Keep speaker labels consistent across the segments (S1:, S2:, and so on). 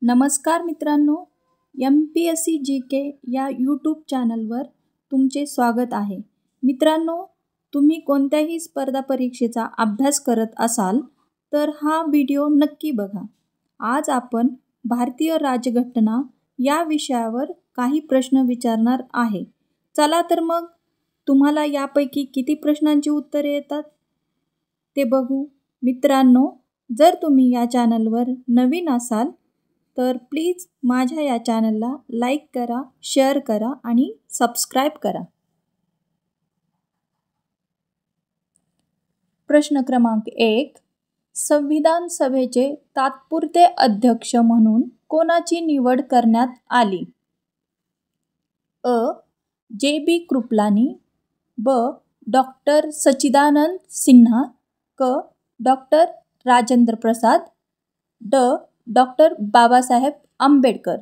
S1: नमस्कार मित्रांनो, MPSC GK या यूट्यूब चॅनलवर तुमचे स्वागत आहे. मित्रांनो, तुम्ही कोणत्याही स्पर्धा परीक्षेचा अभ्यास करत असाल तर हा व्हिडिओ नक्की बघा. आज आपण भारतीय राज्यघटना या विषयावर काही प्रश्न विचारणार आहे. चला तर मग तुम्हाला यापैकी किती प्रश्नांची उत्तरे येतात ते बघू. मित्रांनो, जर तुम्ही या चॅनलवर नवीन असाल तर प्लीज माझ्या या चॅनलला लाईक करा, शेअर करा आणि सबस्क्राईब करा. प्रश्न क्रमांक 1. संविधान सभेचे तात्पुरते अध्यक्ष म्हणून कोणाची निवड करण्यात आली? अ. JB कृपलानी, ब. डॉक्टर सच्चिदानंद सिन्हा, क. डॉक्टर राजेंद्र प्रसाद, ड. डॉक्टर बाबासाहेब आंबेडकर.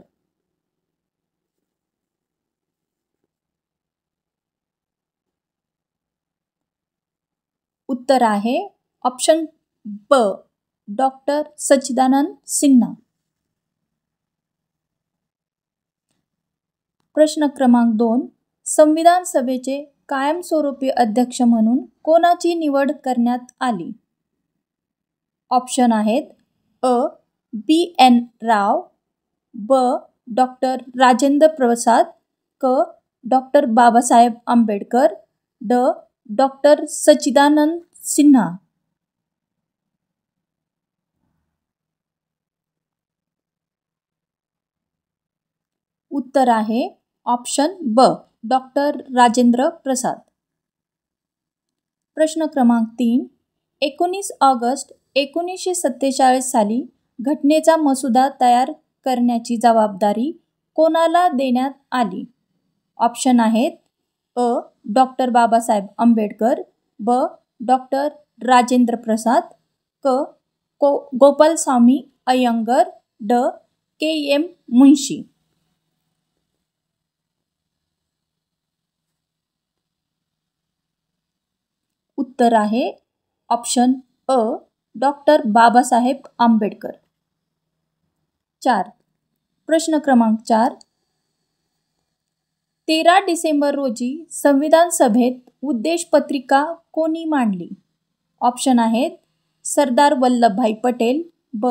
S1: उत्तर आहे ऑप्शन ब. डॉक्टर सच्चिदानंद सिन्हा. प्रश्न क्रमांक 2. संविधान सभेचे कायमस्वरूपी अध्यक्ष म्हणून कोणाची निवड करण्यात आली? ऑप्शन आहेत अ. BN राव, ब. डॉक्टर राजेंद्र प्रसाद, क. डॉक्टर बाबासाहेब आंबेडकर, ड. डॉक्टर सच्चिदानंद सिन्हा. उत्तर आहे ऑप्शन ब. डॉक्टर राजेंद्र प्रसाद. प्रश्न क्रमांक 3. 19 ऑगस्ट 1947 साली घटनेचा मसुदा तयार करण्याची जबाबदारी कोणाला देण्यात आली? ऑप्शन आहेत अ. डॉक्टर बाबासाहेब आंबेडकर, ब. डॉक्टर राजेंद्र प्रसाद, क. गोपालस्वामी अय्यंगार, ड. KM मुन्शी. उत्तर आहे ऑप्शन अ. डॉक्टर बाबासाहेब आंबेडकर. 4. प्रश्न क्रमांक 4. 13 डिसेंबर रोजी संविधान सभेत उद्देशपत्रिका कोणी मांडली? ऑप्शन आहेत सरदार वल्लभभाई पटेल, ब.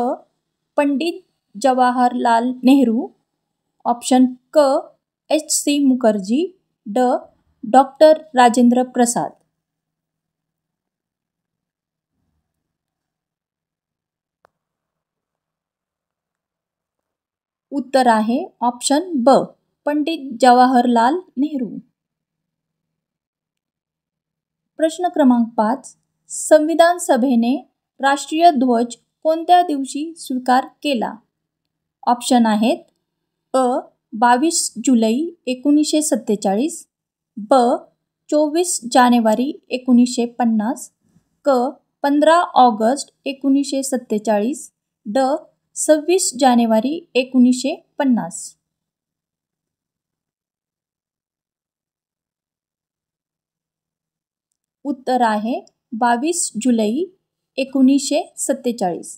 S1: पंडित जवाहरलाल नेहरू, ऑप्शन क. HC मुखर्जी, ड. डॉक्टर राजेंद्र प्रसाद. उत्तर आहे ऑप्शन ब. पंडित जवाहरलाल नेहरू. प्रश्न क्रमांक 5. संविधान सभेने राष्ट्रीय ध्वज कोणत्या दिवशी स्वीकार केला? ऑप्शन आहेत अ. 22 जुलै 1947, ब. 24 जानेवारी 1950, क. 15 ऑगस्ट 1947, ड. 26 जानेवारी 1950. उत्तर आहे 22 जुलै 1947.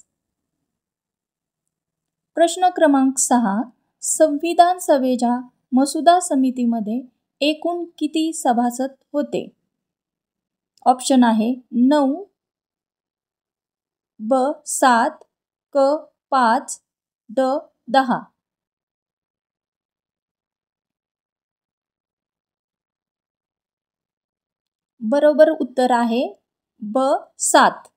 S1: प्रश्न क्रमांक 6. संविधान सभेच्या मसुदा समितीमध्ये एकूण किती सभासद होते? ऑप्शन आहे 9, ब. 7, क. 5, ड. 10. बरोबर उत्तर आहे ब. 7.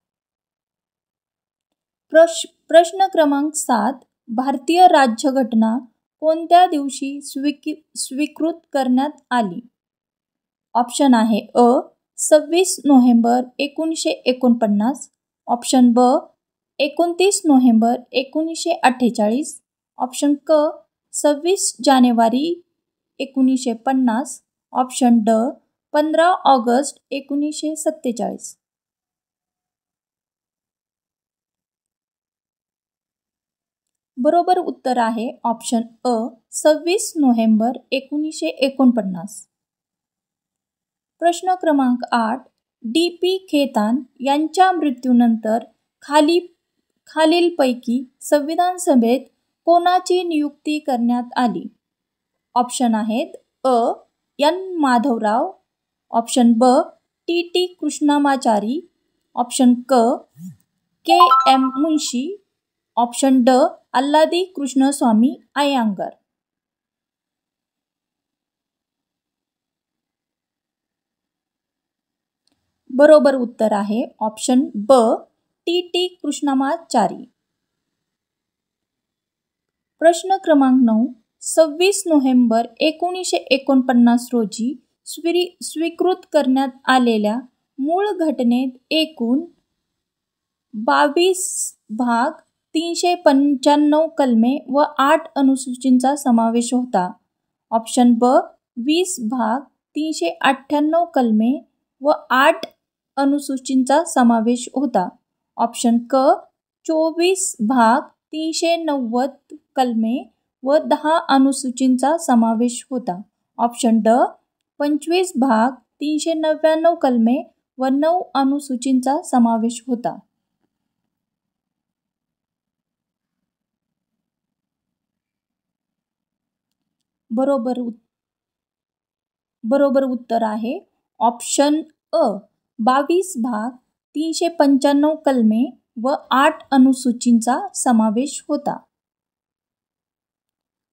S1: प्रश्न क्रमांक 7. भारतीय राज्यघटना कोणत्या दिवशी स्वीकृत करण्यात आली? ऑप्शन आहे अ. 26 नोव्हेंबर 1949, ऑप्शन ब. 29 नोव्हेंबर 1948, ऑप्शन क. 26 जानेवारी 1950, ऑप्शन ड. 15 ऑगस्ट 1947. बरोबर उत्तर आहे ऑप्शन अ. 26 नोव्हेंबर 1949. प्रश्न क्रमांक 8. DP खेतान यांच्या मृत्यूनंतर खालीलपैकी संविधान सभेत कोणाची नियुक्ती करण्यात आली? ऑप्शन आहेत अ. एन. माधवराव, ऑप्शन ब. टी. कृष्णमाचारी, ऑप्शन क. के. एम. मुन्शी, ऑप्शन ड. अल्लादी कृष्णस्वामी अय्यंगार. बरोबर उत्तर आहे ऑप्शन ब. टी. कृष्णमाचारी. प्रश्न क्रमांक 9. 26 नोव्हेंबर 1949 रोजी स्वीकृत करण्यात आलेल्या मूळ घटनेत एकूण 22 भाग, 395 कलमे व 8 अनुसूचींचा समावेश होता. ऑप्शन ब. 20 भाग, 398 कलमे व 8 अनुसूचींचा समावेश होता. ऑप्शन क. 24 भाग, 390 कलमे व 10 अनुसूचींचा समावेश होता. ऑप्शन ड. 25 भाग, 399 कलमे व 9 अनुसूचींचा समावेश होता. बरोबर उत्तर आहे ऑप्शन अ. 22 भाग, 395 कलमे व 8 अनुसूचींचा समावेश होता.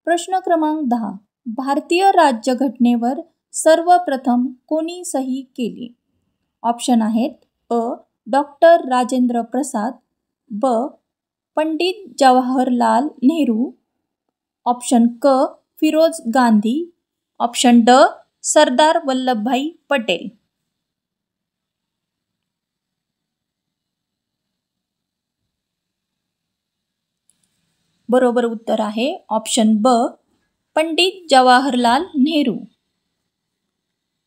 S1: प्रश्न क्रमांक 10. भारतीय राज्यघटनेवर सर्वप्रथम कोणी सही केली? ऑप्शन आहेत अ. डॉक्टर राजेंद्र प्रसाद, ब. पंडित जवाहरलाल नेहरू, ऑप्शन क. फिरोज गांधी, ऑप्शन ड. सरदार वल्लभभाई पटेल. बरोबर उत्तर आहे ऑप्शन ब. पंडित जवाहरलाल नेहरू.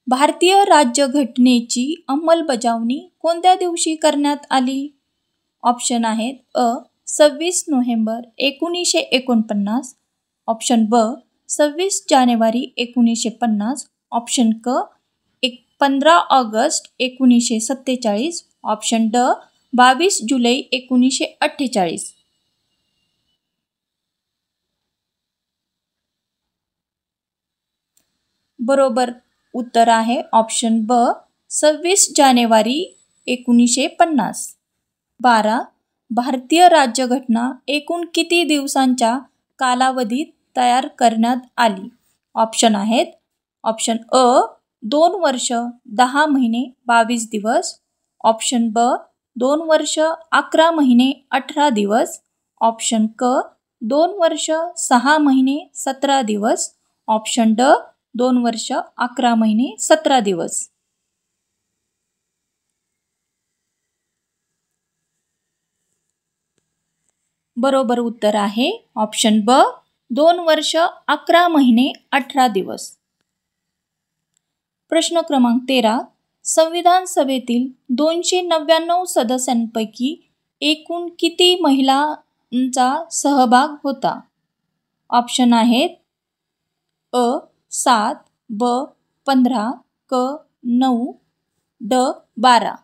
S1: भारतीय राज्यघटनेची अंमलबजावणी कोणत्या दिवशी करण्यात आली? ऑप्शन आहेत अ. 26 नोव्हेंबर 1949, ऑप्शन ब. 26 जानेवारी 1950, ऑप्शन क. 15 ऑगस्ट 1947, ऑप्शन ड. 22 जुलै 1948. बरोबर उत्तर आहे ऑप्शन ब. 26 जानेवारी 1950. 12. भारतीय राज्यघटना एकूण किती दिवसांच्या कालावधीत तयार करण्यात आली? ऑप्शन आहेत ऑप्शन अ. 2 वर्ष 10 महिने 22 दिवस, ऑप्शन ब. 2 वर्ष 11 महिने 18 दिवस, ऑप्शन क. 2 वर्ष 6 महिने 17 दिवस, ऑप्शन ड. 2 वर्ष 11 महिने 17 दिवस. बरोबर उत्तर आहे ऑप्शन ब. 2 वर्ष 11 महिने 18 दिवस. प्रश्न क्रमांक 13. संविधान सभेतील 299 सदस्यांपैकी एकूण किती महिलांचा सहभाग होता? ऑप्शन आहेत अ. 7, ब. 15, क. 9, ड. 12.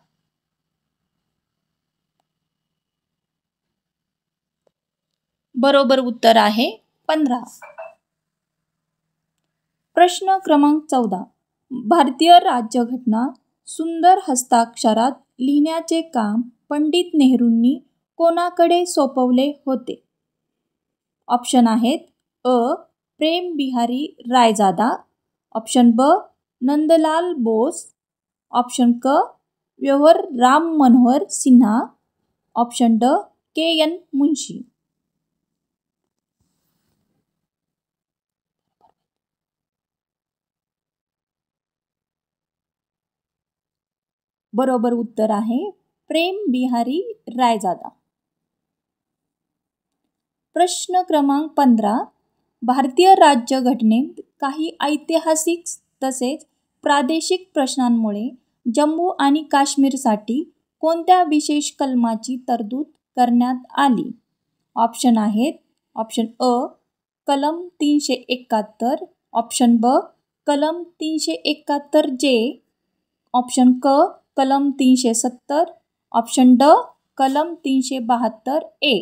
S1: बरोबर उत्तर आहे 15. प्रश्न क्रमांक 14. भारतीय राज्यघटना सुंदर हस्ताक्षरात लिहिण्याचे काम पंडित नेहरूंनी कोणाकडे सोपवले होते? ऑप्शन आहेत अ. प्रेम बिहारी रायजादा, ऑप्शन ब. नंदलाल बोस, ऑप्शन क. व्यावर राम मनोहर सिन्हा, ऑप्शन ड. के. एन. मुन्शी. बरोबर उत्तर आहे प्रेम बिहारी रायजादा. प्रश्न क्रमांक 15. भारतीय राज्यघटनेत काही ऐतिहासिक तसेच प्रादेशिक प्रश्नांमुळे जम्मू आणि काश्मीरसाठी कोणत्या विशेष कलमाची तरतूद करण्यात आली? ऑप्शन आहेत ऑप्शन अ. कलम 371, ऑप्शन ब. कलम 371 जे, ऑप्शन क. कलम 370, ऑप्शन ड. कलम 372 ए.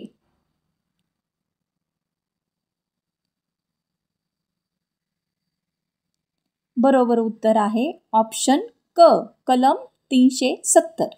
S1: बरोबर उत्तर आहे ऑप्शन क, कलम 370.